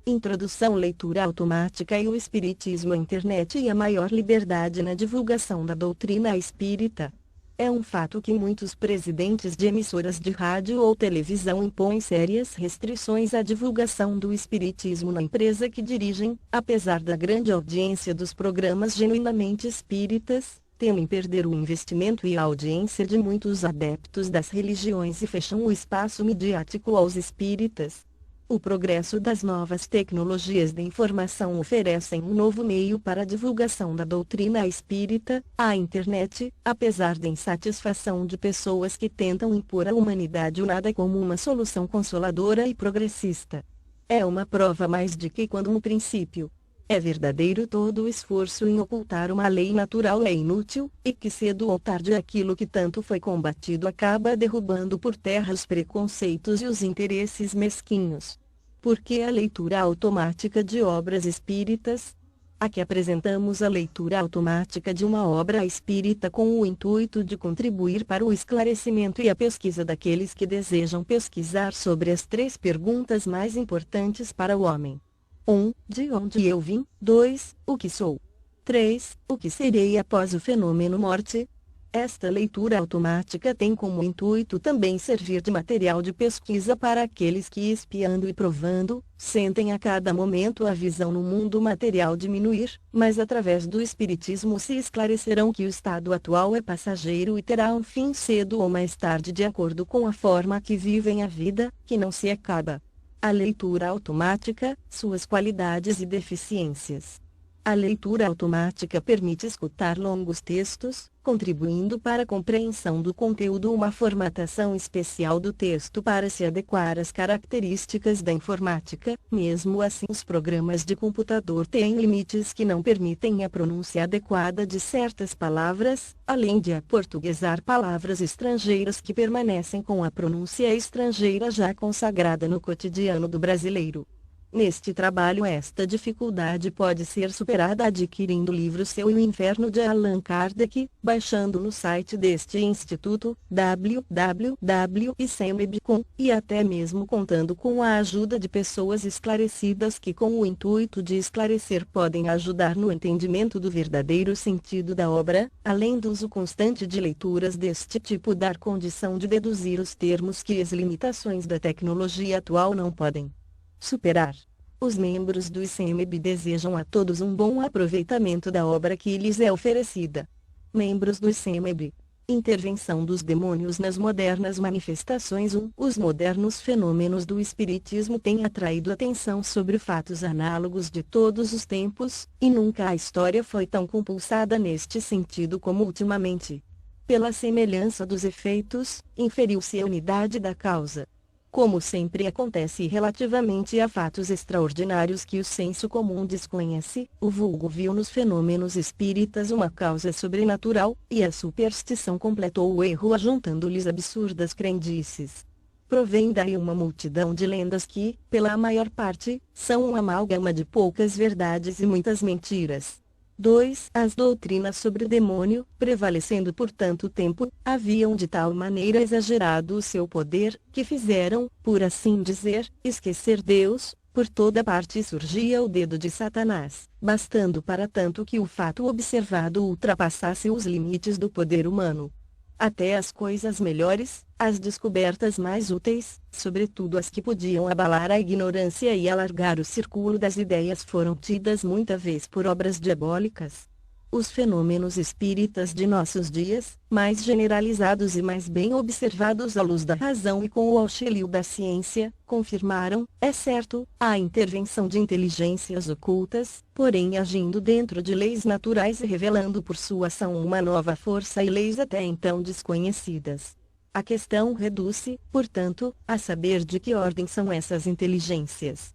Introdução, leitura automática e o espiritismo, a internet e a maior liberdade na divulgação da doutrina espírita. É um fato que muitos presidentes de emissoras de rádio ou televisão impõem sérias restrições à divulgação do espiritismo na empresa que dirigem, apesar da grande audiência dos programas genuinamente espíritas, temem perder o investimento e a audiência de muitos adeptos das religiões e fecham o espaço midiático aos espíritas. O progresso das novas tecnologias de informação oferecem um novo meio para a divulgação da doutrina espírita, a internet, apesar da insatisfação de pessoas que tentam impor à humanidade o nada como uma solução consoladora e progressista. É uma prova mais de que quando um princípio é verdadeiro, todo o esforço em ocultar uma lei natural é inútil, e que cedo ou tarde aquilo que tanto foi combatido acaba derrubando por terra os preconceitos e os interesses mesquinhos. Por que a leitura automática de obras espíritas? Aqui apresentamos a leitura automática de uma obra espírita com o intuito de contribuir para o esclarecimento e a pesquisa daqueles que desejam pesquisar sobre as 3 perguntas mais importantes para o homem. 1. De onde eu vim? 2. O que sou? 3. O que serei após o fenômeno morte? Esta leitura automática tem como intuito também servir de material de pesquisa para aqueles que, espiando e provando, sentem a cada momento a visão no mundo material diminuir, mas através do espiritismo se esclarecerão que o estado atual é passageiro e terá um fim cedo ou mais tarde de acordo com a forma que vivem a vida, que não se acaba. A leitura automática, suas qualidades e deficiências. A leitura automática permite escutar longos textos, contribuindo para a compreensão do conteúdo, uma formatação especial do texto para se adequar às características da informática. Mesmo assim, os programas de computador têm limites que não permitem a pronúncia adequada de certas palavras, além de aportuguesar palavras estrangeiras que permanecem com a pronúncia estrangeira já consagrada no cotidiano do brasileiro. Neste trabalho, esta dificuldade pode ser superada adquirindo o livro Seu e o Inferno de Allan Kardec, baixando no site deste instituto, www.icemeb.com, e até mesmo contando com a ajuda de pessoas esclarecidas que, com o intuito de esclarecer, podem ajudar no entendimento do verdadeiro sentido da obra, além do uso constante de leituras deste tipo, dar condição de deduzir os termos que as limitações da tecnologia atual não podem superar. Os membros do ICEMEB desejam a todos um bom aproveitamento da obra que lhes é oferecida. Membros do ICEMEB. Intervenção dos demônios nas modernas manifestações. Os modernos fenômenos do espiritismo têm atraído atenção sobre fatos análogos de todos os tempos, e nunca a história foi tão compulsada neste sentido como ultimamente. Pela semelhança dos efeitos, inferiu-se a unidade da causa. Como sempre acontece relativamente a fatos extraordinários que o senso comum desconhece, o vulgo viu nos fenômenos espíritas uma causa sobrenatural, e a superstição completou o erro ajuntando-lhes absurdas crendices. Provém daí uma multidão de lendas que, pela maior parte, são um amálgama de poucas verdades e muitas mentiras. 2. As doutrinas sobre o demônio, prevalecendo por tanto tempo, haviam de tal maneira exagerado o seu poder, que fizeram, por assim dizer, esquecer Deus. Por toda parte surgia o dedo de Satanás, bastando para tanto que o fato observado ultrapassasse os limites do poder humano. Até as coisas melhores, as descobertas mais úteis, sobretudo as que podiam abalar a ignorância e alargar o círculo das ideias, foram tidas muita vez por obras diabólicas. Os fenômenos espíritas de nossos dias, mais generalizados e mais bem observados à luz da razão e com o auxílio da ciência, confirmaram, é certo, a intervenção de inteligências ocultas, porém agindo dentro de leis naturais e revelando por sua ação uma nova força e leis até então desconhecidas. A questão reduz-se, portanto, a saber de que ordem são essas inteligências.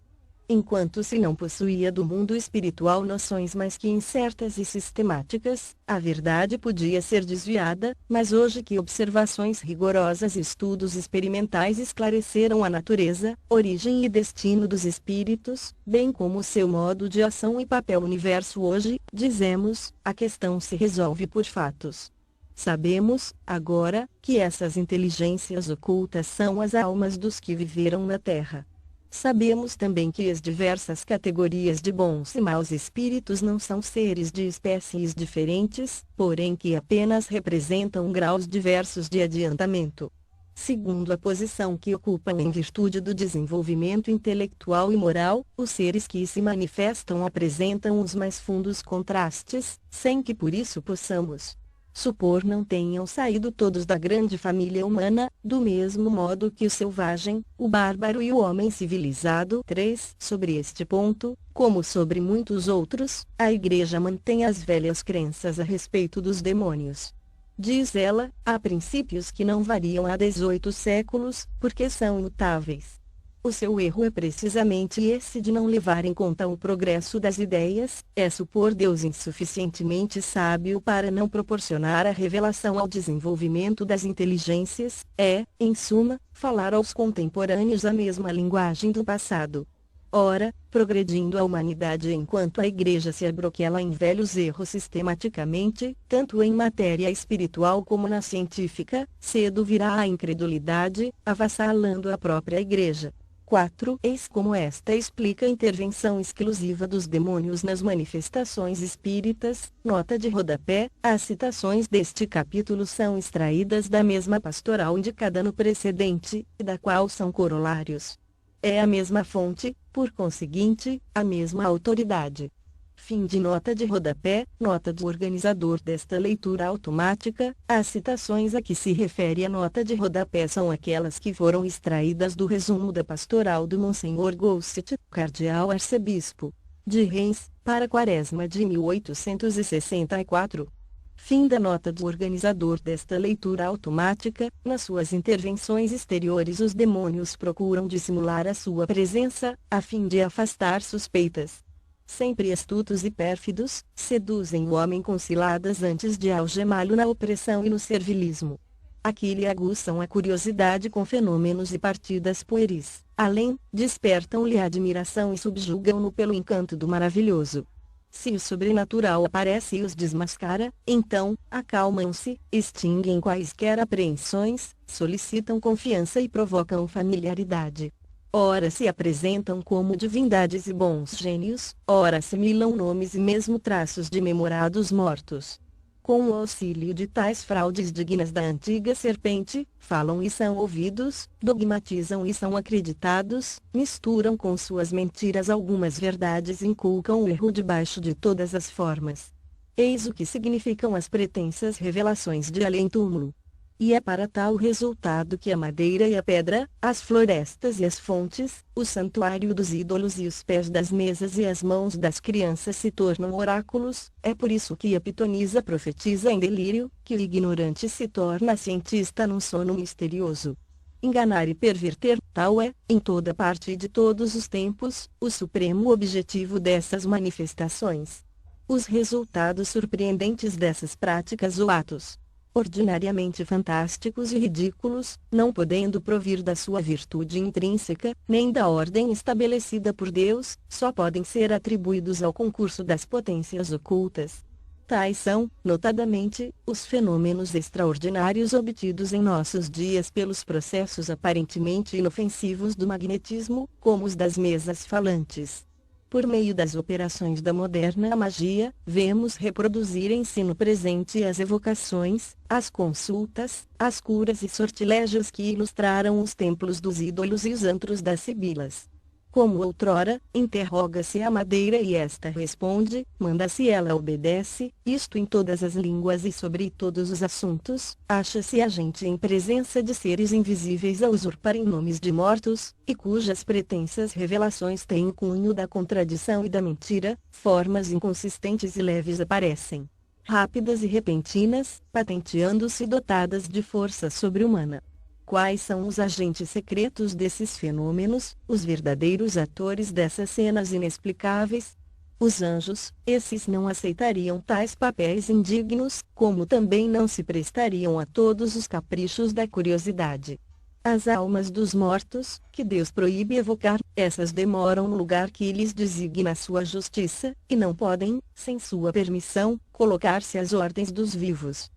Enquanto se não possuía do mundo espiritual noções mais que incertas e sistemáticas, a verdade podia ser desviada, mas hoje que observações rigorosas e estudos experimentais esclareceram a natureza, origem e destino dos espíritos, bem como seu modo de ação e papel no universo, hoje, dizemos, a questão se resolve por fatos. Sabemos, agora, que essas inteligências ocultas são as almas dos que viveram na Terra. Sabemos também que as diversas categorias de bons e maus espíritos não são seres de espécies diferentes, porém que apenas representam graus diversos de adiantamento. Segundo a posição que ocupam em virtude do desenvolvimento intelectual e moral, os seres que se manifestam apresentam os mais fundos contrastes, sem que por isso possamos supor não tenham saído todos da grande família humana, do mesmo modo que o selvagem, o bárbaro e o homem civilizado. 3. Sobre este ponto, como sobre muitos outros, a Igreja mantém as velhas crenças a respeito dos demônios. Diz ela, há princípios que não variam há 18 séculos, porque são imutáveis. O seu erro é precisamente esse de não levar em conta o progresso das ideias, é supor Deus insuficientemente sábio para não proporcionar a revelação ao desenvolvimento das inteligências, é, em suma, falar aos contemporâneos a mesma linguagem do passado. Ora, progredindo a humanidade enquanto a Igreja se abroquela em velhos erros sistematicamente, tanto em matéria espiritual como na científica, cedo virá a incredulidade, avassalando a própria Igreja. 4. Eis como esta explica a intervenção exclusiva dos demônios nas manifestações espíritas. Nota de rodapé: as citações deste capítulo são extraídas da mesma pastoral indicada no precedente, da qual são corolários. É a mesma fonte, por conseguinte, a mesma autoridade. Fim de nota de rodapé. Nota do organizador desta leitura automática: as citações a que se refere a nota de rodapé são aquelas que foram extraídas do resumo da pastoral do Monsenhor Gosset, cardeal arcebispo de Reims, para a quaresma de 1864. Fim da nota do organizador desta leitura automática. Nas suas intervenções exteriores, os demônios procuram dissimular a sua presença, a fim de afastar suspeitas. Sempre astutos e pérfidos, seduzem o homem com ciladas antes de algemá-lo na opressão e no servilismo. Aqui lhe aguçam a curiosidade com fenômenos e partidas pueris. Além, despertam-lhe a admiração e subjugam-no pelo encanto do maravilhoso. Se o sobrenatural aparece e os desmascara, então, acalmam-se, extinguem quaisquer apreensões, solicitam confiança e provocam familiaridade. Ora se apresentam como divindades e bons gênios, ora assimilam nomes e mesmo traços de memorados mortos. Com o auxílio de tais fraudes dignas da antiga serpente, falam e são ouvidos, dogmatizam e são acreditados, misturam com suas mentiras algumas verdades e inculcam o erro debaixo de todas as formas. Eis o que significam as pretensas revelações de além-túmulo. E é para tal resultado que a madeira e a pedra, as florestas e as fontes, o santuário dos ídolos e os pés das mesas e as mãos das crianças se tornam oráculos. É por isso que a pitonisa profetiza em delírio, que o ignorante se torna cientista num sono misterioso. Enganar e perverter, tal é, em toda parte e de todos os tempos, o supremo objetivo dessas manifestações. Os resultados surpreendentes dessas práticas ou atos, ordinariamente fantásticos e ridículos, não podendo provir da sua virtude intrínseca, nem da ordem estabelecida por Deus, só podem ser atribuídos ao concurso das potências ocultas. Tais são, notadamente, os fenômenos extraordinários obtidos em nossos dias pelos processos aparentemente inofensivos do magnetismo, como os das mesas falantes. Por meio das operações da moderna magia, vemos reproduzirem-se no presente as evocações, as consultas, as curas e sortilégios que ilustraram os templos dos ídolos e os antros das sibilas. Como outrora, interroga-se a madeira e esta responde, manda-se e ela obedece, isto em todas as línguas e sobre todos os assuntos, acha-se a gente em presença de seres invisíveis a usurparem nomes de mortos, e cujas pretensas revelações têm o cunho da contradição e da mentira, formas inconsistentes e leves aparecem, rápidas e repentinas, patenteando-se dotadas de força sobre-humana. Quais são os agentes secretos desses fenômenos, os verdadeiros atores dessas cenas inexplicáveis? Os anjos, esses não aceitariam tais papéis indignos, como também não se prestariam a todos os caprichos da curiosidade. As almas dos mortos, que Deus proíbe evocar, essas demoram no lugar que lhes designa a sua justiça, e não podem, sem sua permissão, colocar-se às ordens dos vivos.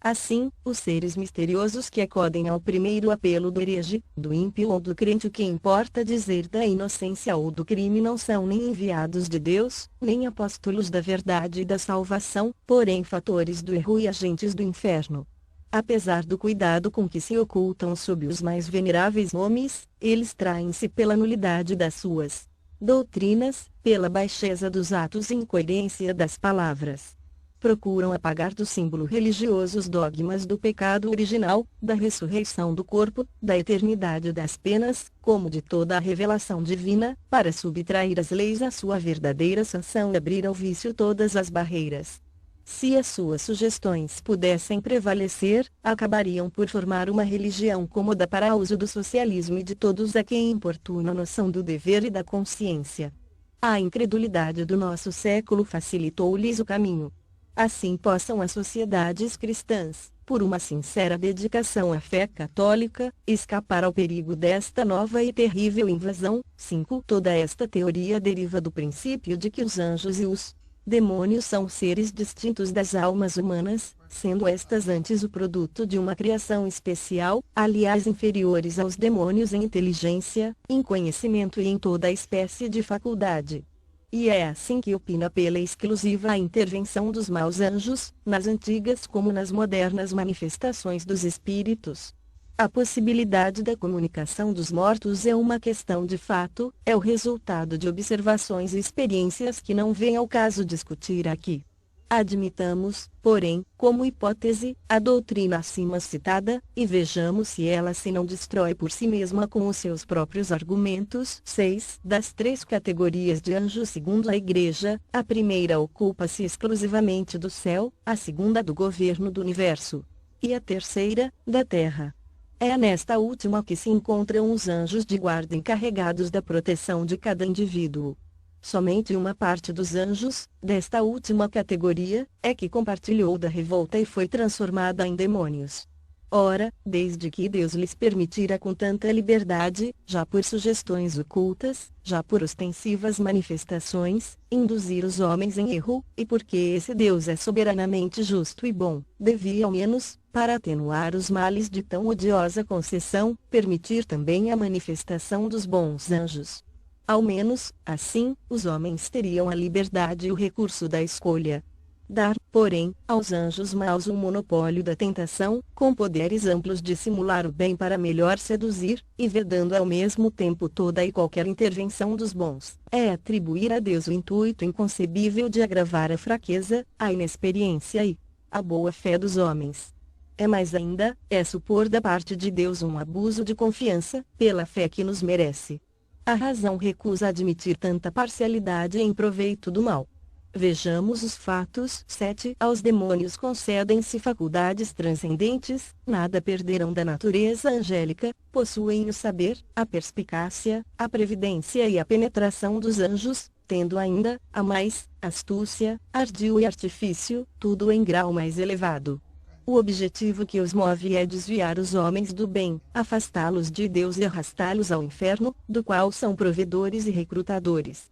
Assim, os seres misteriosos que acodem ao primeiro apelo do herege, do ímpio ou do crente, o que importa dizer da inocência ou do crime, não são nem enviados de Deus, nem apóstolos da verdade e da salvação, porém fatores do erro e agentes do inferno. Apesar do cuidado com que se ocultam sob os mais veneráveis nomes, eles traem-se pela nulidade das suas doutrinas, pela baixeza dos atos e incoerência das palavras. Procuram apagar do símbolo religioso os dogmas do pecado original, da ressurreição do corpo, da eternidade das penas, como de toda a revelação divina, para subtrair às leis a sua verdadeira sanção e abrir ao vício todas as barreiras. Se as suas sugestões pudessem prevalecer, acabariam por formar uma religião cômoda para uso do socialismo e de todos a quem importuna a noção do dever e da consciência. A incredulidade do nosso século facilitou-lhes o caminho. Assim possam as sociedades cristãs, por uma sincera dedicação à fé católica, escapar ao perigo desta nova e terrível invasão. 5. Toda esta teoria deriva do princípio de que os anjos e os demônios são seres distintos das almas humanas, sendo estas antes o produto de uma criação especial, aliás inferiores aos demônios em inteligência, em conhecimento e em toda espécie de faculdade. E é assim que opina pela exclusiva a intervenção dos maus anjos, nas antigas como nas modernas manifestações dos espíritos. A possibilidade da comunicação dos mortos é uma questão de fato, é o resultado de observações e experiências que não vem ao caso discutir aqui. Admitamos, porém, como hipótese, a doutrina acima citada, e vejamos se ela se não destrói por si mesma com os seus próprios argumentos. 6. Das 3 categorias de anjos segundo a Igreja, a primeira ocupa-se exclusivamente do céu, a segunda do governo do universo, e a terceira, da terra. É nesta última que se encontram os anjos de guarda encarregados da proteção de cada indivíduo. Somente uma parte dos anjos, desta última categoria, é que compartilhou da revolta e foi transformada em demônios. Ora, desde que Deus lhes permitira com tanta liberdade, já por sugestões ocultas, já por ostensivas manifestações, induzir os homens em erro, e porque esse Deus é soberanamente justo e bom, devia ao menos, para atenuar os males de tão odiosa concessão, permitir também a manifestação dos bons anjos. Ao menos, assim, os homens teriam a liberdade e o recurso da escolha. Dar, porém, aos anjos maus o monopólio da tentação, com poderes amplos de simular o bem para melhor seduzir, e vedando ao mesmo tempo toda e qualquer intervenção dos bons, é atribuir a Deus o intuito inconcebível de agravar a fraqueza, a inexperiência e a boa-fé dos homens. É mais ainda, é supor da parte de Deus um abuso de confiança, pela fé que nos merece. A razão recusa admitir tanta parcialidade em proveito do mal. Vejamos os fatos. 7. Aos demônios concedem-se faculdades transcendentes, nada perderão da natureza angélica, possuem o saber, a perspicácia, a previdência e a penetração dos anjos, tendo ainda, a mais, astúcia, ardil e artifício, tudo em grau mais elevado. O objetivo que os move é desviar os homens do bem, afastá-los de Deus e arrastá-los ao inferno, do qual são provedores e recrutadores.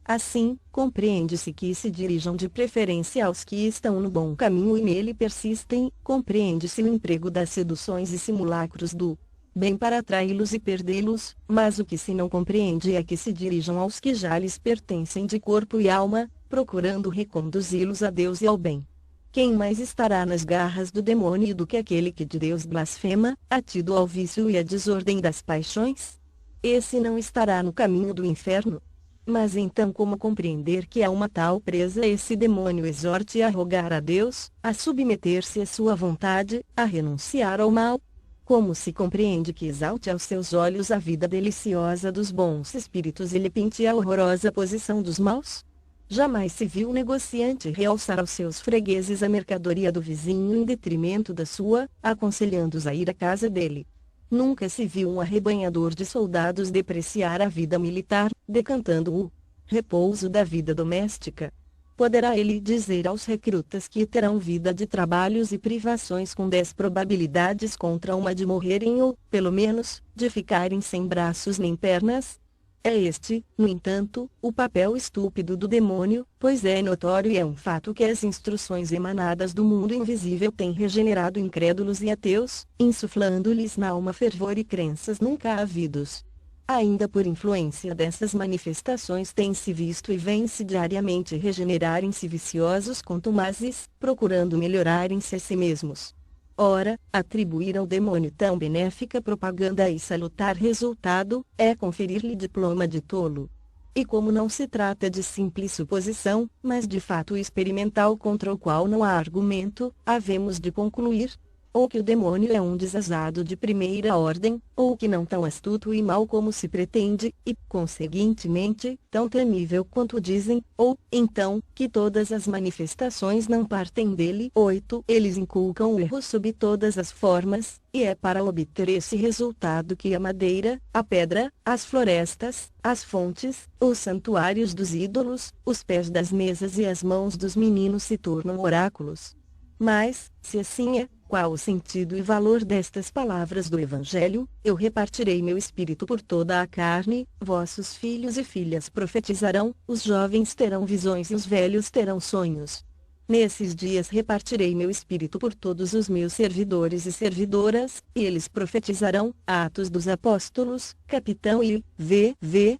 Assim, compreende-se que se dirijam de preferência aos que estão no bom caminho e nele persistem, compreende-se o emprego das seduções e simulacros do bem para atraí-los e perdê-los, mas o que se não compreende é que se dirijam aos que já lhes pertencem de corpo e alma, procurando reconduzi-los a Deus e ao bem. Quem mais estará nas garras do demônio do que aquele que de Deus blasfema, atido ao vício e à desordem das paixões? Esse não estará no caminho do inferno. Mas então como compreender que a uma tal presa esse demônio exorte a rogar a Deus, a submeter-se à sua vontade, a renunciar ao mal? Como se compreende que exalte aos seus olhos a vida deliciosa dos bons espíritos e lhe pinte a horrorosa posição dos maus? Jamais se viu um negociante realçar aos seus fregueses a mercadoria do vizinho em detrimento da sua, aconselhando-os a ir à casa dele. Nunca se viu um arrebanhador de soldados depreciar a vida militar, decantando o repouso da vida doméstica. Poderá ele dizer aos recrutas que terão vida de trabalhos e privações com 10 probabilidades contra uma de morrerem ou, pelo menos, de ficarem sem braços nem pernas? É este, no entanto, o papel estúpido do demônio, pois é notório e é um fato que as instruções emanadas do mundo invisível têm regenerado incrédulos e ateus, insuflando-lhes na alma fervor e crenças nunca havidos. Ainda por influência dessas manifestações tem-se visto e vem-se diariamente regenerarem-se viciosos contumazes, procurando melhorarem-se a si mesmos. Ora, atribuir ao demônio tão benéfica propaganda e salutar resultado, é conferir-lhe diploma de tolo. E como não se trata de simples suposição, mas de fato experimental contra o qual não há argumento, havemos de concluir, ou que o demônio é um desasado de primeira ordem, ou que não tão astuto e mau como se pretende, e, conseguintemente, tão temível quanto dizem, ou, então, que todas as manifestações não partem dele. 8. Eles inculcam o erro sob todas as formas, e é para obter esse resultado que a madeira, a pedra, as florestas, as fontes, os santuários dos ídolos, os pés das mesas e as mãos dos meninos se tornam oráculos. Mas, se assim é, qual o sentido e valor destas palavras do Evangelho? Eu repartirei meu espírito por toda a carne, vossos filhos e filhas profetizarão, os jovens terão visões e os velhos terão sonhos. Nesses dias repartirei meu espírito por todos os meus servidores e servidoras, e eles profetizarão. Atos dos Apóstolos, capitão I.v.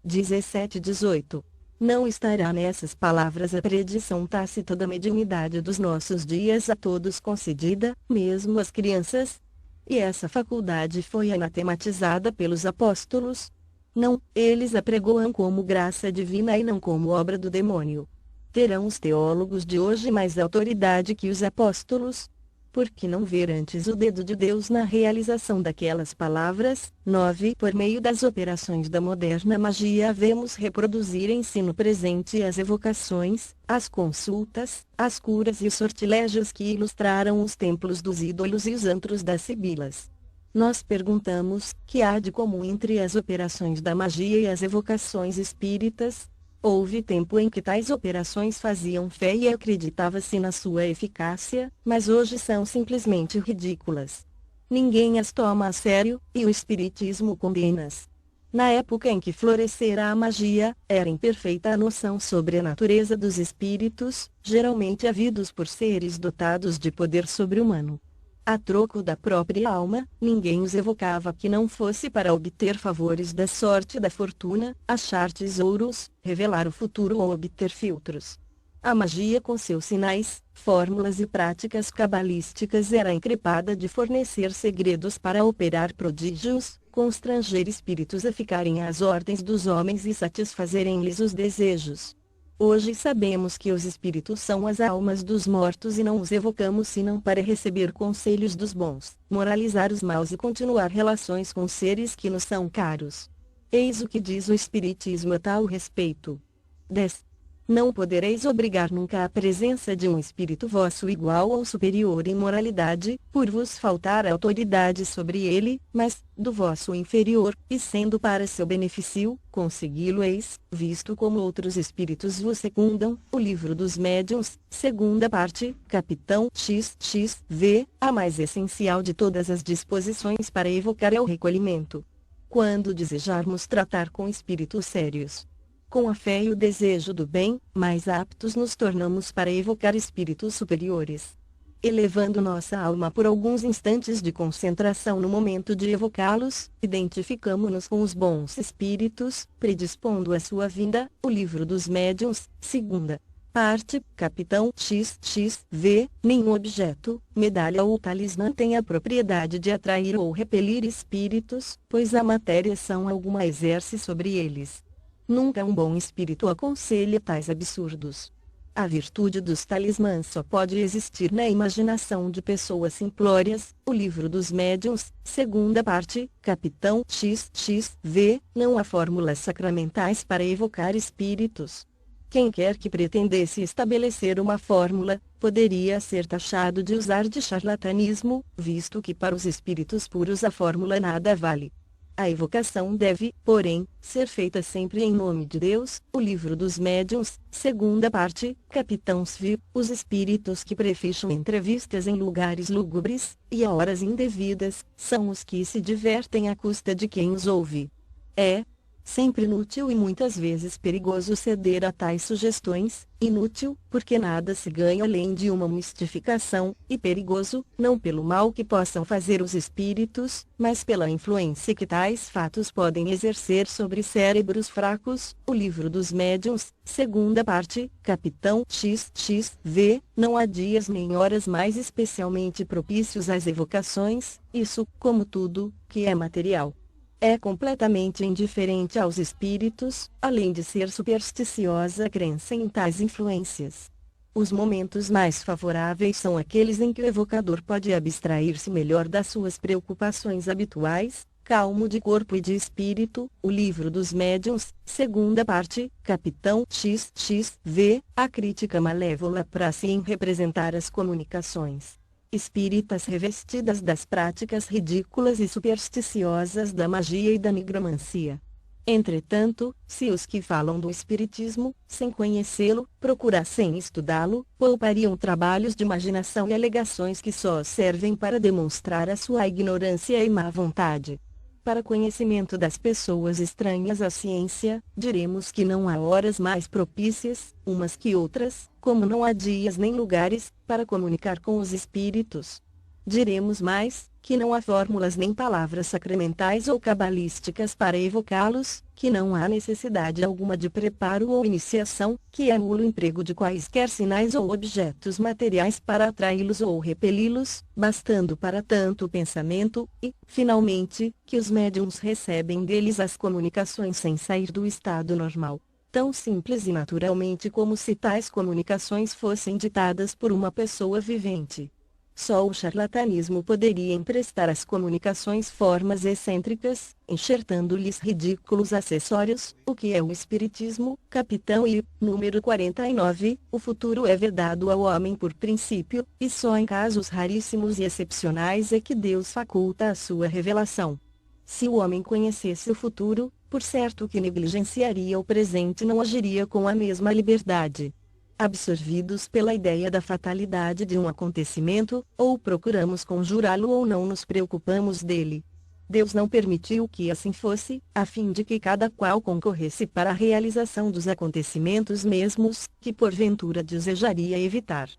17-18. Não estará nessas palavras a predição tácita da mediunidade dos nossos dias a todos concedida, mesmo às crianças? E essa faculdade foi anatematizada pelos apóstolos? Não, eles a pregoam como graça divina e não como obra do demônio. Terão os teólogos de hoje mais autoridade que os apóstolos? Por que não ver antes o dedo de Deus na realização daquelas palavras? 9. Por meio das operações da moderna magia havemos reproduzir em si no presente as evocações, as consultas, as curas e os sortilégios que ilustraram os templos dos ídolos e os antros das sibilas. Nós perguntamos, que há de comum entre as operações da magia e as evocações espíritas? Houve tempo em que tais operações faziam fé e acreditava-se na sua eficácia, mas hoje são simplesmente ridículas. Ninguém as toma a sério, e o espiritismo condena-as. Na época em que florescera a magia, era imperfeita a noção sobre a natureza dos espíritos, geralmente havidos por seres dotados de poder sobre-humano. A troco da própria alma, ninguém os evocava que não fosse para obter favores da sorte e da fortuna, achar tesouros, revelar o futuro ou obter filtros. A magia com seus sinais, fórmulas e práticas cabalísticas era encrepada de fornecer segredos para operar prodígios, constranger espíritos a ficarem às ordens dos homens e satisfazerem-lhes os desejos. Hoje sabemos que os espíritos são as almas dos mortos e não os evocamos senão para receber conselhos dos bons, moralizar os maus e continuar relações com seres que nos são caros. Eis o que diz o Espiritismo a tal respeito. 10. Não podereis obrigar nunca a presença de um espírito vosso igual ou superior em moralidade, por vos faltar autoridade sobre ele, mas, do vosso inferior, e sendo para seu benefício, consegui-lo-eis, visto como outros espíritos vos secundam. O Livro dos Médiuns, segunda parte, capitão XXV, a mais essencial de todas as disposições para evocar é o recolhimento. Quando desejarmos tratar com espíritos sérios, com a fé e o desejo do bem, mais aptos nos tornamos para evocar espíritos superiores. Elevando nossa alma por alguns instantes de concentração no momento de evocá-los, identificamo-nos com os bons espíritos, predispondo a sua vinda. O Livro dos Médiuns, segunda parte, capitão XXV, nenhum objeto, medalha ou talismã tem a propriedade de atrair ou repelir espíritos, pois a matéria são alguma exerce sobre eles. Nunca um bom espírito aconselha tais absurdos. A virtude dos talismãs só pode existir na imaginação de pessoas simplórias. O Livro dos Médiuns, segunda parte, capitão XXV, não há fórmulas sacramentais para evocar espíritos. Quem quer que pretendesse estabelecer uma fórmula, poderia ser taxado de usar de charlatanismo, visto que para os espíritos puros a fórmula nada vale. A evocação deve, porém, ser feita sempre em nome de Deus. O Livro dos Médiuns, segunda parte, capitão Svi, os espíritos que preficham entrevistas em lugares lúgubres, e a horas indevidas, são os que se divertem à custa de quem os ouve. É Sempre inútil e muitas vezes perigoso ceder a tais sugestões. Inútil, porque nada se ganha além de uma mistificação, e perigoso, não pelo mal que possam fazer os espíritos, mas pela influência que tais fatos podem exercer sobre cérebros fracos. O Livro dos Médiuns, segunda parte, Capitão XXV. Não há dias nem horas mais especialmente propícios às evocações. Isso, como tudo, que é material, é completamente indiferente aos espíritos, além de ser supersticiosa a crença em tais influências. Os momentos mais favoráveis são aqueles em que o evocador pode abstrair-se melhor das suas preocupações habituais, calmo de corpo e de espírito. O Livro dos Médiuns, segunda parte, Capitão XXV. A crítica malévola praça em representar as comunicações espíritas revestidas das práticas ridículas e supersticiosas da magia e da nigromancia. Entretanto, se os que falam do espiritismo, sem conhecê-lo, procurassem estudá-lo, poupariam trabalhos de imaginação e alegações que só servem para demonstrar a sua ignorância e má vontade. Para conhecimento das pessoas estranhas à ciência, diremos que não há horas mais propícias, umas que outras, como não há dias nem lugares, para comunicar com os espíritos. Diremos mais, que não há fórmulas nem palavras sacramentais ou cabalísticas para evocá-los, que não há necessidade alguma de preparo ou iniciação, que é nulo o emprego de quaisquer sinais ou objetos materiais para atraí-los ou repeli-los, bastando para tanto o pensamento, e, finalmente, que os médiuns recebem deles as comunicações sem sair do estado normal, tão simples e naturalmente como se tais comunicações fossem ditadas por uma pessoa vivente. Só o charlatanismo poderia emprestar às comunicações formas excêntricas, enxertando-lhes ridículos acessórios. O que é o espiritismo, capitão? E, número 49, o futuro é vedado ao homem por princípio, e só em casos raríssimos e excepcionais é que Deus faculta a sua revelação. Se o homem conhecesse o futuro, por certo que negligenciaria o presente e não agiria com a mesma liberdade. Absorvidos pela ideia da fatalidade de um acontecimento, ou procuramos conjurá-lo ou não nos preocupamos dele. Deus não permitiu que assim fosse, a fim de que cada qual concorresse para a realização dos acontecimentos mesmos, que porventura desejaria evitar.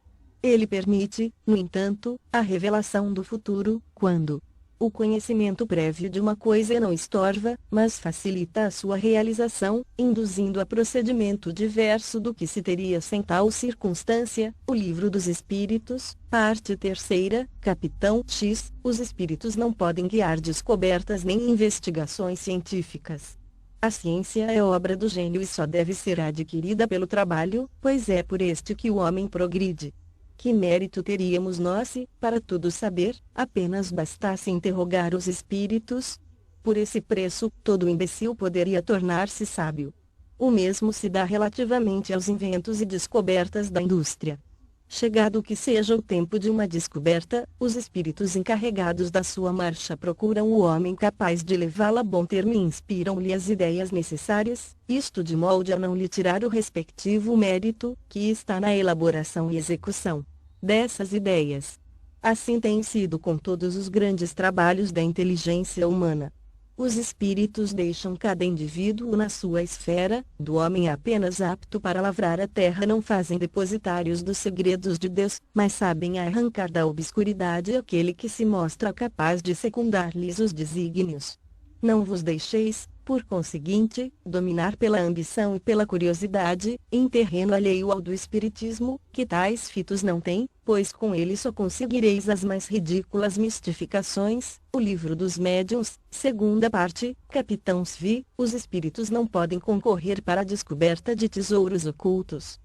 Ele permite, no entanto, a revelação do futuro, quando o conhecimento prévio de uma coisa não estorva, mas facilita a sua realização, induzindo a procedimento diverso do que se teria sem tal circunstância. O Livro dos Espíritos, parte 3ª, Capitão X. Os espíritos não podem guiar descobertas nem investigações científicas. A ciência é obra do gênio e só deve ser adquirida pelo trabalho, pois é por este que o homem progride. Que mérito teríamos nós se, para tudo saber, apenas bastasse interrogar os espíritos? Por esse preço, todo imbecil poderia tornar-se sábio. O mesmo se dá relativamente aos inventos e descobertas da indústria. Chegado que seja o tempo de uma descoberta, os espíritos encarregados da sua marcha procuram o homem capaz de levá-la a bom termo e inspiram-lhe as ideias necessárias, isto de modo a não lhe tirar o respectivo mérito, que está na elaboração e execução dessas ideias. Assim tem sido com todos os grandes trabalhos da inteligência humana. Os espíritos deixam cada indivíduo na sua esfera, do homem apenas apto para lavrar a terra, não fazem depositários dos segredos de Deus, mas sabem arrancar da obscuridade aquele que se mostra capaz de secundar-lhes os desígnios. Não vos deixeis, por conseguinte, dominar pela ambição e pela curiosidade, em terreno alheio ao do espiritismo, que tais fitos não têm, pois com ele só conseguireis as mais ridículas mistificações. O Livro dos Médiuns, segunda parte, Capitão Svi. Os espíritos não podem concorrer para a descoberta de tesouros ocultos.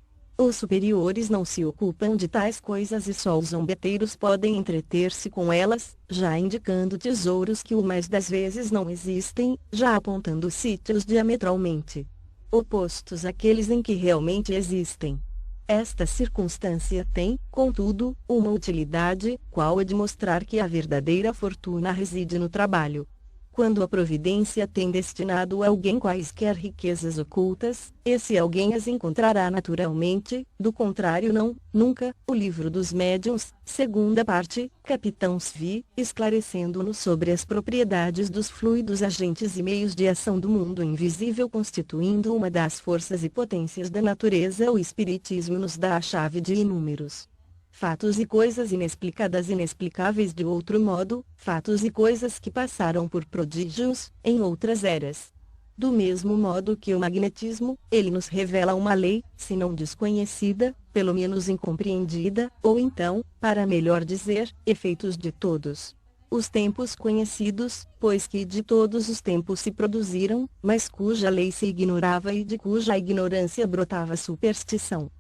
Os superiores não se ocupam de tais coisas e só os zombeteiros podem entreter-se com elas, já indicando tesouros que o mais das vezes não existem, já apontando sítios diametralmente opostos àqueles em que realmente existem. Esta circunstância tem, contudo, uma utilidade, qual é de mostrar que a verdadeira fortuna reside no trabalho. Quando a providência tem destinado a alguém quaisquer riquezas ocultas, esse alguém as encontrará naturalmente, do contrário não, nunca. O Livro dos Médiuns, segunda parte, Capitão Svi, esclarecendo-nos sobre as propriedades dos fluidos agentes e meios de ação do mundo invisível constituindo uma das forças e potências da natureza. O Espiritismo nos dá a chave de inúmeros fatos e coisas inexplicadas inexplicáveis de outro modo, fatos e coisas que passaram por prodígios, em outras eras. Do mesmo modo que o magnetismo, ele nos revela uma lei, se não desconhecida, pelo menos incompreendida, ou então, para melhor dizer, efeitos de todos os tempos conhecidos, pois que de todos os tempos se produziram, mas cuja lei se ignorava e de cuja ignorância brotava superstição.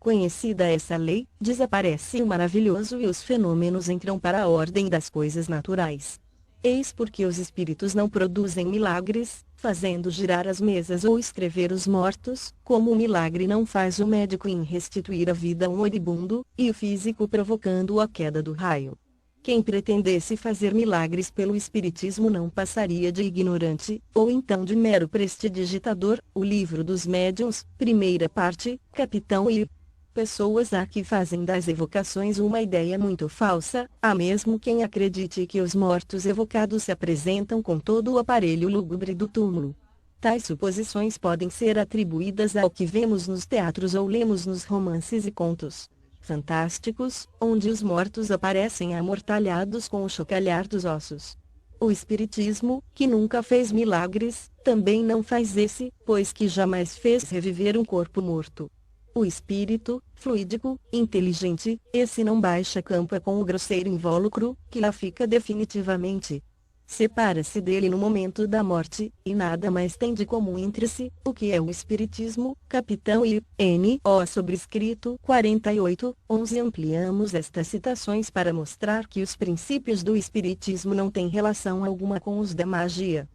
Conhecida essa lei, desaparece o maravilhoso e os fenômenos entram para a ordem das coisas naturais. Eis porque os espíritos não produzem milagres, fazendo girar as mesas ou escrever os mortos, como o milagre não faz o médico em restituir a vida a um moribundo, e o físico provocando a queda do raio. Quem pretendesse fazer milagres pelo espiritismo não passaria de ignorante, ou então de mero prestidigitador. O Livro dos Médiuns, primeira parte, Capitão I. Pessoas há que fazem das evocações uma ideia muito falsa, há mesmo quem acredite que os mortos evocados se apresentam com todo o aparelho lúgubre do túmulo. Tais suposições podem ser atribuídas ao que vemos nos teatros ou lemos nos romances e contos fantásticos, onde os mortos aparecem amortalhados com o chocalhar dos ossos. O Espiritismo, que nunca fez milagres, também não faz esse, pois que jamais fez reviver um corpo morto. O espírito, fluídico, inteligente, esse não baixa campa com o grosseiro invólucro, que lá fica definitivamente. Separa-se dele no momento da morte, e nada mais tem de comum entre si. O que é o Espiritismo? Capitão I. N. O. Sobrescrito 48:11. Ampliamos estas citações para mostrar que os princípios do Espiritismo não têm relação alguma com os da magia.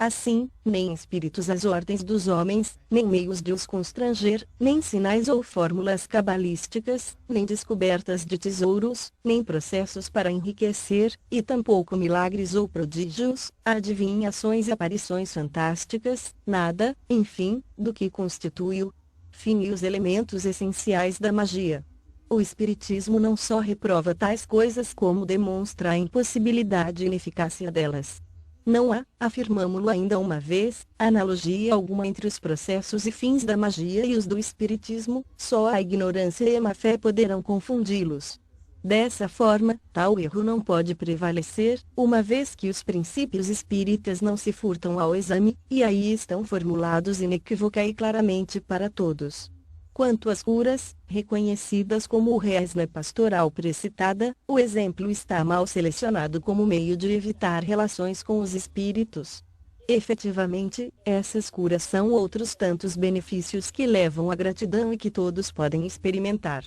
Assim, nem espíritos às ordens dos homens, nem meios de os constranger, nem sinais ou fórmulas cabalísticas, nem descobertas de tesouros, nem processos para enriquecer, e tampouco milagres ou prodígios, adivinhações e aparições fantásticas, nada, enfim, do que constitui o fim e os elementos essenciais da magia. O Espiritismo não só reprova tais coisas como demonstra a impossibilidade e ineficácia delas. Não há, afirmamo-lo ainda uma vez, analogia alguma entre os processos e fins da magia e os do espiritismo, só a ignorância e a má-fé poderão confundi-los. Dessa forma, tal erro não pode prevalecer, uma vez que os princípios espíritas não se furtam ao exame, e aí estão formulados inequívoca e claramente para todos. Quanto às curas, reconhecidas como reais na pastoral precitada, o exemplo está mal selecionado como meio de evitar relações com os espíritos. Efetivamente, essas curas são outros tantos benefícios que levam à gratidão e que todos podem experimentar.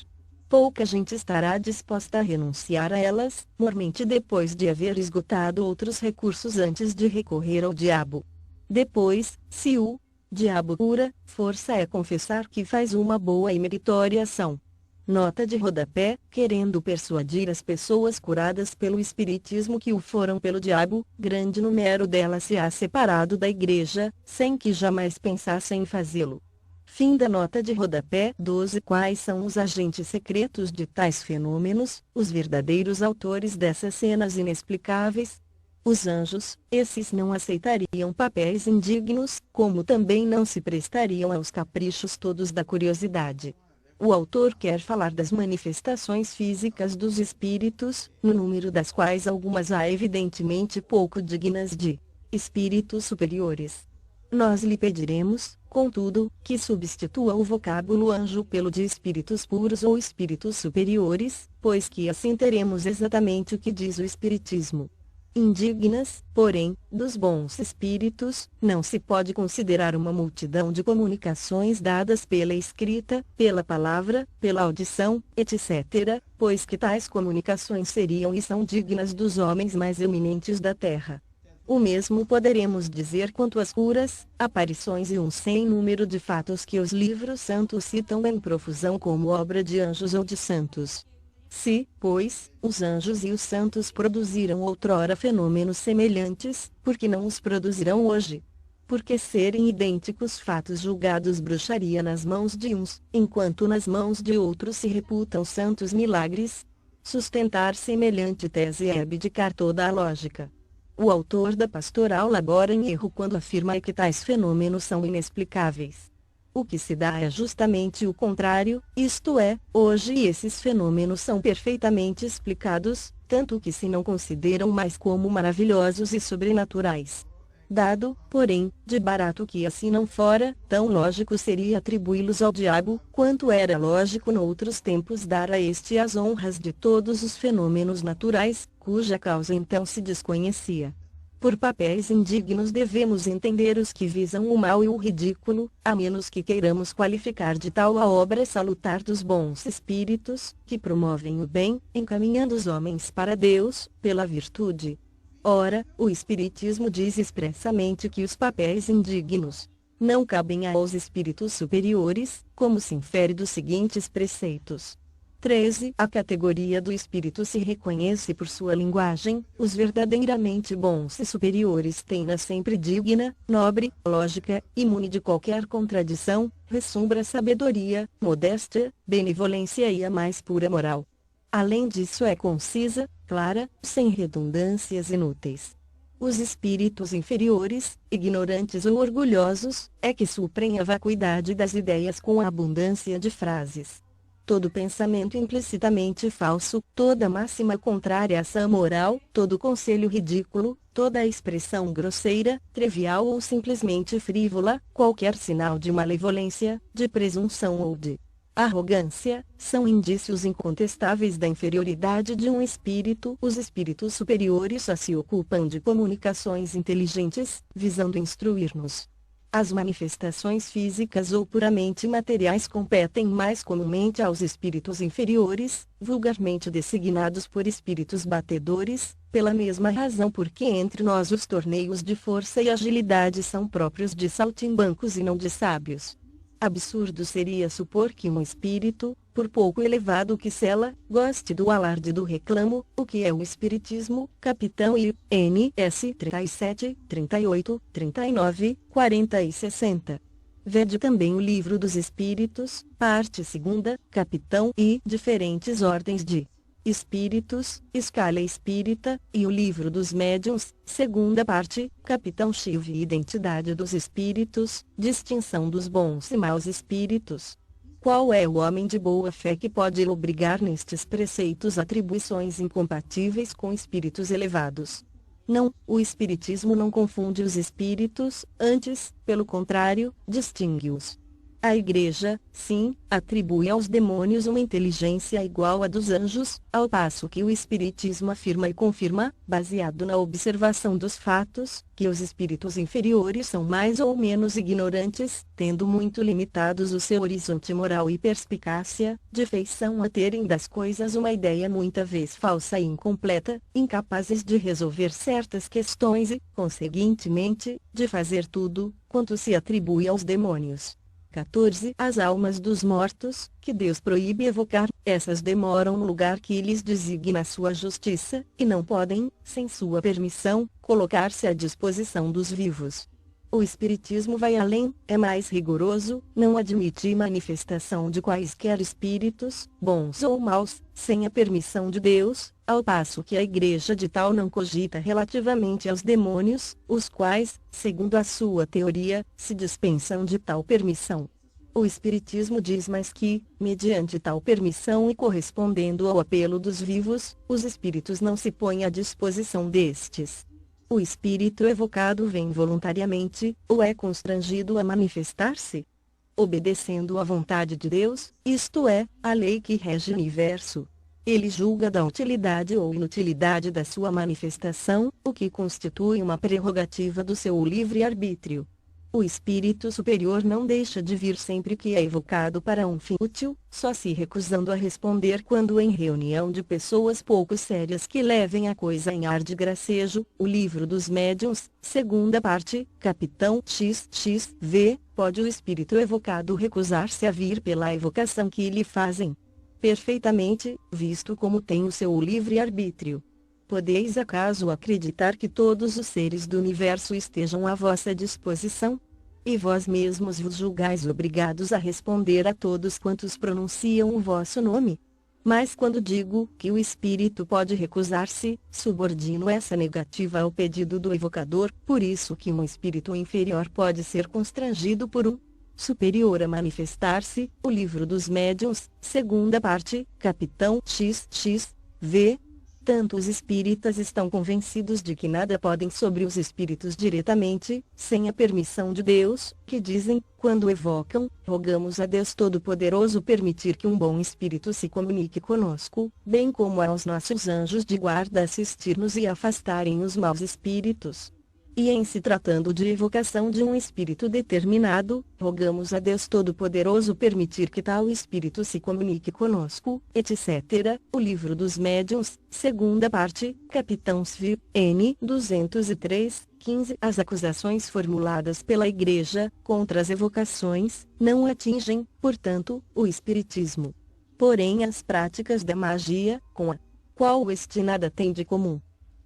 Pouca gente estará disposta a renunciar a elas, mormente depois de haver esgotado outros recursos antes de recorrer ao diabo. Depois, se o diabo cura, força é confessar que faz uma boa e meritória ação. Nota de rodapé, querendo persuadir as pessoas curadas pelo espiritismo que o foram pelo diabo, grande número delas se há separado da igreja, sem que jamais pensassem em fazê-lo. Fim da nota de rodapé 12. Quais são os agentes secretos de tais fenômenos, os verdadeiros autores dessas cenas inexplicáveis? Os anjos, esses não aceitariam papéis indignos, como também não se prestariam aos caprichos todos da curiosidade. O autor quer falar das manifestações físicas dos espíritos, no número das quais algumas há evidentemente pouco dignas de espíritos superiores. Nós lhe pediremos, contudo, que substitua o vocábulo anjo pelo de espíritos puros ou espíritos superiores, pois que assim teremos exatamente o que diz o Espiritismo. Indignas, porém, dos bons espíritos, não se pode considerar uma multidão de comunicações dadas pela escrita, pela palavra, pela audição, etc., pois que tais comunicações seriam e são dignas dos homens mais eminentes da terra. O mesmo poderemos dizer quanto às curas, aparições e um sem número de fatos que os livros santos citam em profusão como obra de anjos ou de santos. Se, pois, os anjos e os santos produziram outrora fenômenos semelhantes, por que não os produzirão hoje? Porque serem idênticos fatos julgados bruxaria nas mãos de uns, enquanto nas mãos de outros se reputam santos milagres? Sustentar semelhante tese é abdicar toda a lógica. O autor da Pastoral labora em erro quando afirma que tais fenômenos são inexplicáveis. O que se dá é justamente o contrário, isto é, hoje esses fenômenos são perfeitamente explicados, tanto que se não consideram mais como maravilhosos e sobrenaturais. Dado, porém, de barato que assim não fora, tão lógico seria atribuí-los ao diabo, quanto era lógico noutros tempos dar a este as honras de todos os fenômenos naturais, cuja causa então se desconhecia. Por papéis indignos devemos entender os que visam o mal e o ridículo, a menos que queiramos qualificar de tal a obra salutar dos bons espíritos, que promovem o bem, encaminhando os homens para Deus, pela virtude. Ora, o Espiritismo diz expressamente que os papéis indignos não cabem aos espíritos superiores, como se infere dos seguintes preceitos. 13. A categoria do espírito se reconhece por sua linguagem, os verdadeiramente bons e superiores têm-na sempre digna, nobre, lógica, imune de qualquer contradição, ressumbra sabedoria, modéstia, benevolência e a mais pura moral. Além disso é concisa, clara, sem redundâncias inúteis. Os espíritos inferiores, ignorantes ou orgulhosos, é que suprem a vacuidade das ideias com a abundância de frases. Todo pensamento implicitamente falso, toda máxima contrária à sã moral, todo conselho ridículo, toda expressão grosseira, trivial ou simplesmente frívola, qualquer sinal de malevolência, de presunção ou de arrogância, são indícios incontestáveis da inferioridade de um espírito. Os espíritos superiores só se ocupam de comunicações inteligentes, visando instruir-nos. As manifestações físicas ou puramente materiais competem mais comumente aos espíritos inferiores, vulgarmente designados por espíritos batedores, pela mesma razão porque entre nós os torneios de força e agilidade são próprios de saltimbancos e não de sábios. Absurdo seria supor que um espírito, por pouco elevado que sela, goste do alarde do reclamo, o que é o espiritismo, capitão I, N.S. 37, 38, 39, 40 e 60. Vede também o Livro dos Espíritos, parte 2ª, capitão I, diferentes ordens de espíritos, escala espírita, e o Livro dos Médiuns, 2ª parte, capitão Chive e identidade dos espíritos, distinção dos bons e maus espíritos. Qual é o homem de boa fé que pode lobrigar nestes preceitos atribuições incompatíveis com espíritos elevados? Não, o Espiritismo não confunde os espíritos, antes, pelo contrário, distingue-os. A Igreja, sim, atribui aos demônios uma inteligência igual à dos anjos, ao passo que o Espiritismo afirma e confirma, baseado na observação dos fatos, que os espíritos inferiores são mais ou menos ignorantes, tendo muito limitados o seu horizonte moral e perspicácia, de feição a terem das coisas uma ideia muita vez falsa e incompleta, incapazes de resolver certas questões e, conseguintemente, de fazer tudo, quanto se atribui aos demônios. 14. As almas dos mortos, que Deus proíbe evocar, essas demoram no lugar que lhes designa sua justiça, e não podem, sem sua permissão, colocar-se à disposição dos vivos. O Espiritismo vai além, é mais rigoroso, não admite manifestação de quaisquer espíritos, bons ou maus, sem a permissão de Deus, ao passo que a Igreja de tal não cogita relativamente aos demônios, os quais, segundo a sua teoria, se dispensam de tal permissão. O Espiritismo diz mais que, mediante tal permissão e correspondendo ao apelo dos vivos, os espíritos não se põem à disposição destes. O espírito evocado vem voluntariamente, ou é constrangido a manifestar-se? Obedecendo à vontade de Deus, isto é, à lei que rege o universo. Ele julga da utilidade ou inutilidade da sua manifestação, o que constitui uma prerrogativa do seu livre-arbítrio. O espírito superior não deixa de vir sempre que é evocado para um fim útil, só se recusando a responder quando em reunião de pessoas pouco sérias que levem a coisa em ar de gracejo. O Livro dos Médiuns, 2ª parte, capitão XXV, pode o espírito evocado recusar-se a vir pela evocação que lhe fazem. perfeitamente, visto como tem o seu livre-arbítrio. Podeis acaso acreditar que todos os seres do universo estejam à vossa disposição? E vós mesmos vos julgais obrigados a responder a todos quantos pronunciam o vosso nome? Mas quando digo que o espírito pode recusar-se, subordino essa negativa ao pedido do evocador, por isso que um espírito inferior pode ser constrangido por um superior a manifestar-se. O Livro dos Médiuns, segunda parte, capitão XXV. Tanto os espíritas estão convencidos de que nada podem sobre os espíritos diretamente, sem a permissão de Deus, que dizem, quando evocam, rogamos a Deus Todo-Poderoso permitir que um bom espírito se comunique conosco, bem como aos nossos anjos de guarda assistir-nos e afastarem os maus espíritos. E em se tratando de evocação de um espírito determinado, rogamos a Deus Todo-Poderoso permitir que tal espírito se comunique conosco, etc. O Livro dos Médiuns, segunda parte, capitão Svi, N. 203, 15. As acusações formuladas pela Igreja, contra as evocações, não atingem, portanto, o espiritismo. Porém as práticas da magia, com a qual este nada tem de comum.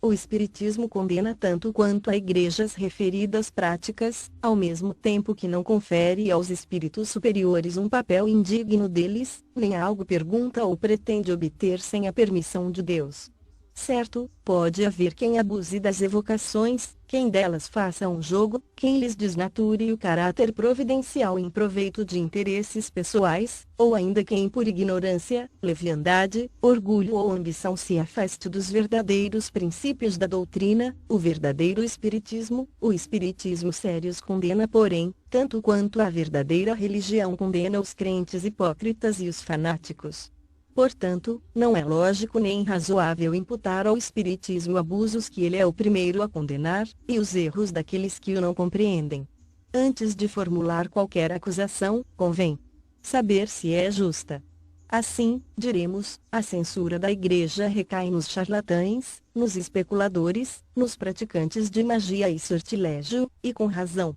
O espiritismo condena tanto quanto a Igreja as referidas práticas, ao mesmo tempo que não confere aos espíritos superiores um papel indigno deles, nem algo pergunta ou pretende obter sem a permissão de Deus. Certo, pode haver quem abuse das evocações, quem delas faça um jogo, quem lhes desnature o caráter providencial em proveito de interesses pessoais, ou ainda quem por ignorância, leviandade, orgulho ou ambição se afaste dos verdadeiros princípios da doutrina. O verdadeiro espiritismo, o espiritismo sério os condena, porém, tanto quanto a verdadeira religião condena os crentes hipócritas e os fanáticos. Portanto, não é lógico nem razoável imputar ao espiritismo abusos que ele é o primeiro a condenar, e os erros daqueles que o não compreendem. Antes de formular qualquer acusação, convém saber se é justa. Assim, diremos, a censura da Igreja recai nos charlatães, nos especuladores, nos praticantes de magia e sortilégio, e com razão.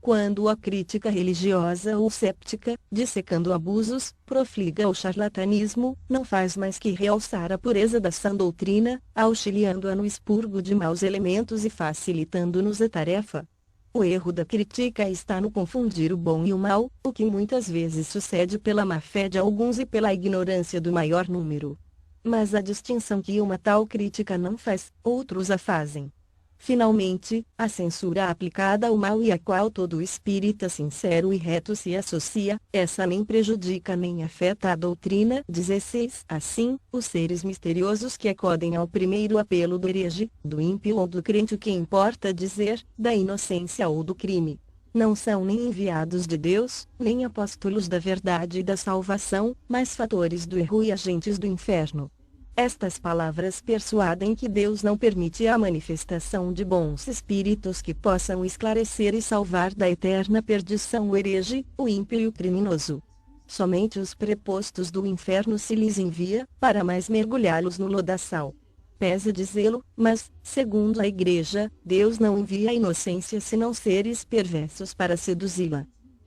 Quando a crítica religiosa ou séptica, dissecando abusos, profliga ao charlatanismo, não faz mais que realçar a pureza da sã doutrina, auxiliando-a no expurgo de maus elementos e facilitando-nos a tarefa. O erro da crítica está no confundir o bom e o mal, o que muitas vezes sucede pela má-fé de alguns e pela ignorância do maior número. Mas a distinção que uma tal crítica não faz, outros a fazem. Finalmente, a censura aplicada ao mal e a qual todo espírita sincero e reto se associa, essa nem prejudica nem afeta a doutrina. 16. Assim, os seres misteriosos que acodem ao primeiro apelo do herege, do ímpio ou do crente, o que importa dizer, da inocência ou do crime, não são nem enviados de Deus, nem apóstolos da verdade e da salvação, mas fatores do erro e agentes do inferno. Estas palavras persuadem que Deus não permite a manifestação de bons espíritos que possam esclarecer e salvar da eterna perdição o herege, o ímpio e o criminoso. Somente os prepostos do inferno se lhes envia, para mais mergulhá-los no lodaçal. Pesa dizê-lo, mas, segundo a Igreja, Deus não envia a inocência senão seres perversos para seduzi-la.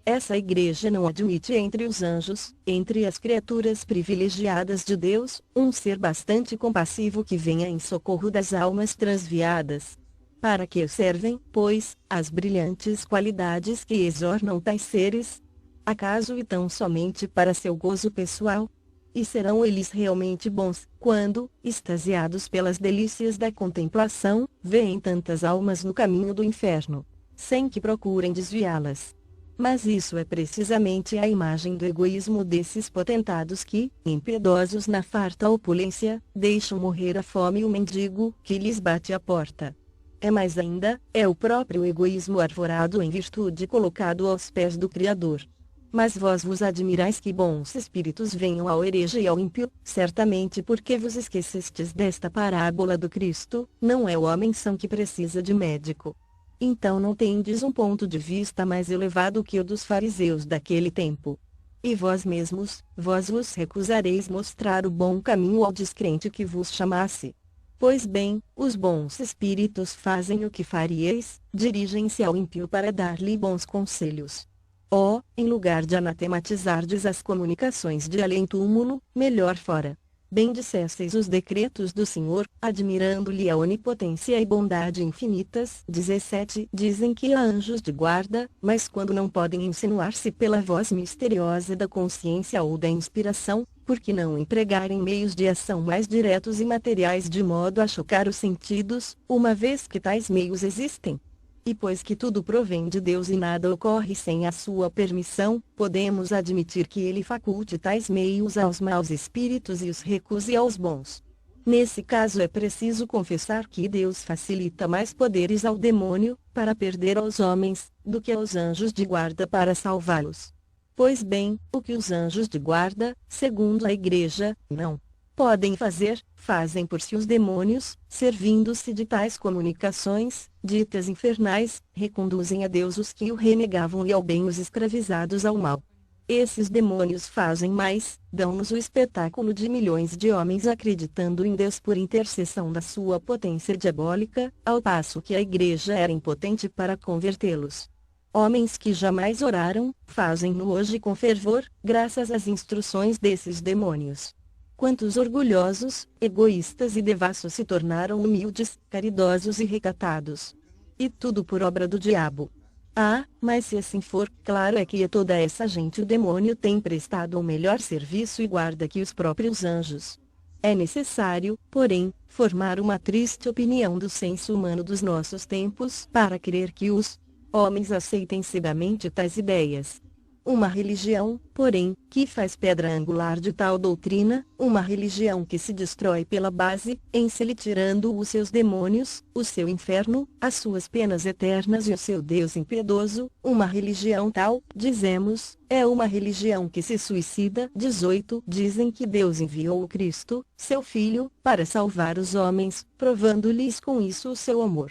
Essa Igreja não admite entre os anjos, entre as criaturas privilegiadas de Deus, um ser bastante compassivo que venha em socorro das almas transviadas. Para que servem, pois, as brilhantes qualidades que exornam tais seres? Acaso e tão somente para seu gozo pessoal? E serão eles realmente bons, quando, extasiados pelas delícias da contemplação, veem tantas almas no caminho do inferno, sem que procurem desviá-las? Mas isso é precisamente a imagem do egoísmo desses potentados que, impiedosos na farta opulência, deixam morrer a fome o mendigo que lhes bate à porta. É mais ainda, é o próprio egoísmo arvorado em virtude colocado aos pés do Criador. Mas vós vos admirais que bons espíritos venham ao herege e ao ímpio, certamente porque vos esquecestes desta parábola do Cristo, não é o homem são que precisa de médico. Então não tendes um ponto de vista mais elevado que o dos fariseus daquele tempo. E vós mesmos, vós vos recusareis mostrar o bom caminho ao descrente que vos chamasse. Pois bem, os bons espíritos fazem o que faríeis, dirigem-se ao ímpio para dar-lhe bons conselhos. Ó, em lugar de anatematizardes as comunicações de além-túmulo, melhor fora. Bem dissesseis os decretos do Senhor, admirando-lhe a onipotência e bondade infinitas. 17 Dizem que há anjos de guarda, mas quando não podem insinuar-se pela voz misteriosa da consciência ou da inspiração, por que não empregarem meios de ação mais diretos e materiais de modo a chocar os sentidos, uma vez que tais meios existem? E pois que tudo provém de Deus e nada ocorre sem a sua permissão, podemos admitir que ele faculte tais meios aos maus espíritos e os recuse aos bons. Nesse caso é preciso confessar que Deus facilita mais poderes ao demônio, para perder aos homens, do que aos anjos de guarda para salvá-los. Pois bem, o que os anjos de guarda, segundo a Igreja, não podem fazer, fazem por si os demônios, servindo-se de tais comunicações, ditas infernais, reconduzem a Deus os que o renegavam e ao bem os escravizados ao mal. Esses demônios fazem mais, dão-nos o espetáculo de milhões de homens acreditando em Deus por intercessão da sua potência diabólica, ao passo que a Igreja era impotente para convertê-los. Homens que jamais oraram, fazem-no hoje com fervor, graças às instruções desses demônios. Quantos orgulhosos, egoístas e devassos se tornaram humildes, caridosos e recatados. E tudo por obra do diabo. Ah, mas se assim for, claro é que a toda essa gente o demônio tem prestado um melhor serviço e guarda que os próprios anjos. É necessário, porém, formar uma triste opinião do senso humano dos nossos tempos para crer que os homens aceitem cegamente tais ideias. Uma religião, porém, que faz pedra angular de tal doutrina, uma religião que se destrói pela base, em se lhe tirando os seus demônios, o seu inferno, as suas penas eternas e o seu Deus impiedoso, uma religião tal, dizemos, é uma religião que se suicida. 18 Dizem que Deus enviou o Cristo, seu Filho, para salvar os homens, provando-lhes com isso o seu amor.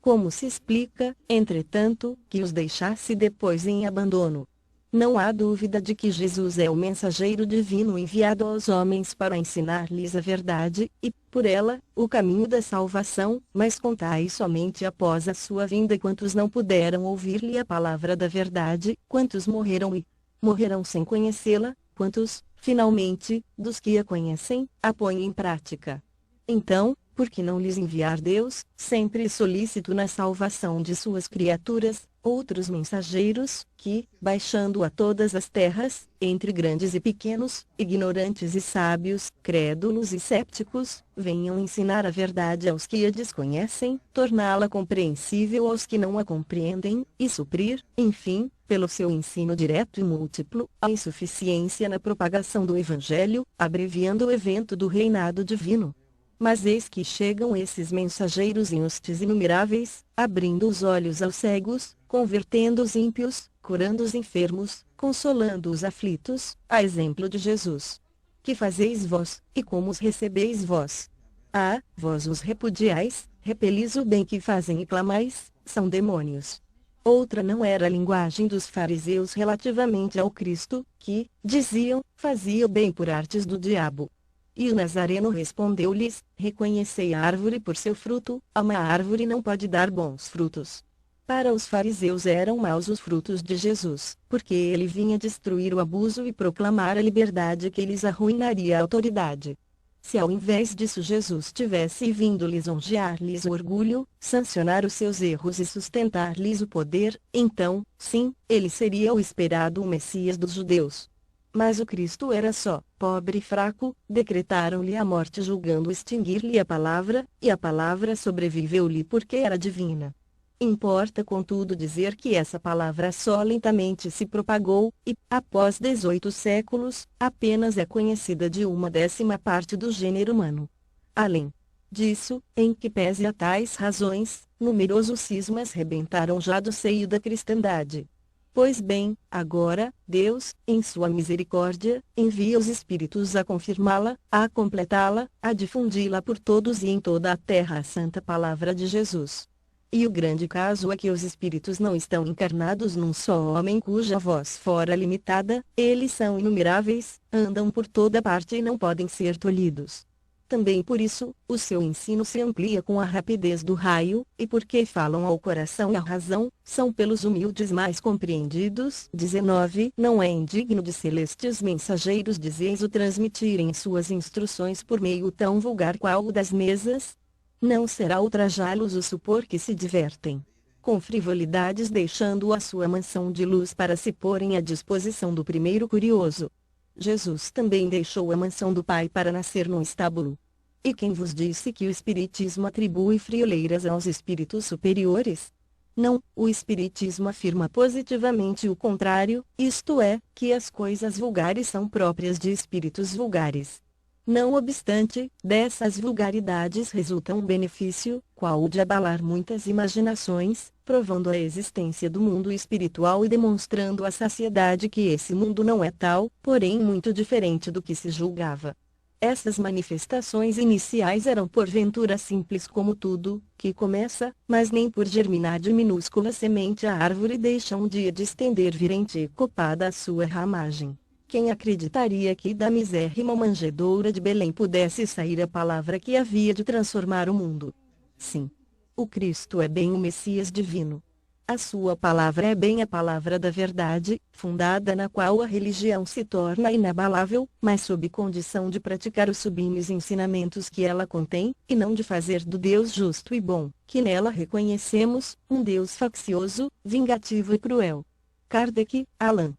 Como se explica, entretanto, que os deixasse depois em abandono? Não há dúvida de que Jesus é o mensageiro divino enviado aos homens para ensinar-lhes a verdade, e, por ela, o caminho da salvação, mas contai somente após a sua vinda quantos não puderam ouvir-lhe a palavra da verdade, quantos morreram e morrerão sem conhecê-la, quantos, finalmente, dos que a conhecem, a põem em prática. Então, por que não lhes enviar Deus, sempre solícito na salvação de suas criaturas, outros mensageiros, que, baixando a todas as terras, entre grandes e pequenos, ignorantes e sábios, crédulos e sépticos, venham ensinar a verdade aos que a desconhecem, torná-la compreensível aos que não a compreendem, e suprir, enfim, pelo seu ensino direto e múltiplo, a insuficiência na propagação do Evangelho, abreviando o evento do reinado divino. Mas eis que chegam esses mensageiros em hostes inumeráveis, abrindo os olhos aos cegos, convertendo os ímpios, curando os enfermos, consolando os aflitos, a exemplo de Jesus. Que fazeis vós, e como os recebeis vós? Ah, vós os repudiais, repelis o bem que fazem e clamais, são demônios. Outra não era a linguagem dos fariseus relativamente ao Cristo, que, diziam, fazia o bem por artes do diabo. E o Nazareno respondeu-lhes, reconhecei a árvore por seu fruto, a má árvore não pode dar bons frutos. Para os fariseus eram maus os frutos de Jesus, porque ele vinha destruir o abuso e proclamar a liberdade que lhes arruinaria a autoridade. Se ao invés disso Jesus tivesse vindo lisonjear-lhes o orgulho, sancionar os seus erros e sustentar-lhes o poder, então, sim, ele seria o esperado Messias dos judeus. Mas o Cristo era só, pobre e fraco, decretaram-lhe a morte julgando extinguir-lhe a palavra, e a palavra sobreviveu-lhe porque era divina. Importa contudo dizer que essa palavra só lentamente se propagou, e, após 18 séculos, apenas é conhecida de 1/10 parte do gênero humano. Além disso, em que pese a tais razões, numerosos cismas rebentaram já do seio da cristandade. Pois bem, agora, Deus, em sua misericórdia, envia os Espíritos a confirmá-la, a completá-la, a difundi-la por todos e em toda a terra a santa palavra de Jesus. E o grande caso é que os Espíritos não estão encarnados num só homem cuja voz fora limitada, eles são inumeráveis, andam por toda parte e não podem ser tolhidos. Também por isso, o seu ensino se amplia com a rapidez do raio, e porque falam ao coração e à razão, são pelos humildes mais compreendidos. 19. Não é indigno de celestes mensageiros dizeis o transmitirem suas instruções por meio tão vulgar qual o das mesas? Não será ultrajá-los o supor que se divertem com frivolidades deixando a sua mansão de luz para se porem à disposição do primeiro curioso. Jesus também deixou a mansão do Pai para nascer num estábulo. E quem vos disse que o Espiritismo atribui frioleiras aos espíritos superiores? Não, o Espiritismo afirma positivamente o contrário, isto é, que as coisas vulgares são próprias de espíritos vulgares. Não obstante, dessas vulgaridades resulta um benefício, qual o de abalar muitas imaginações, provando a existência do mundo espiritual e demonstrando à saciedade que esse mundo não é tal, porém muito diferente do que se julgava. Essas manifestações iniciais eram porventura simples como tudo, que começa, mas nem por germinar de minúscula semente a árvore deixa um dia de estender virente e copada a sua ramagem. Quem acreditaria que da misérrima manjedoura de Belém pudesse sair a palavra que havia de transformar o mundo? Sim. O Cristo é bem o Messias divino. A sua palavra é bem a palavra da verdade, fundada na qual a religião se torna inabalável, mas sob condição de praticar os sublimes ensinamentos que ela contém, e não de fazer do Deus justo e bom, que nela reconhecemos, um Deus faccioso, vingativo e cruel. Kardec, Allan.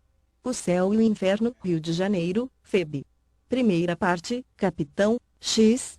O Céu e o Inferno, Rio de Janeiro, Feb. Primeira parte, Capitão, X,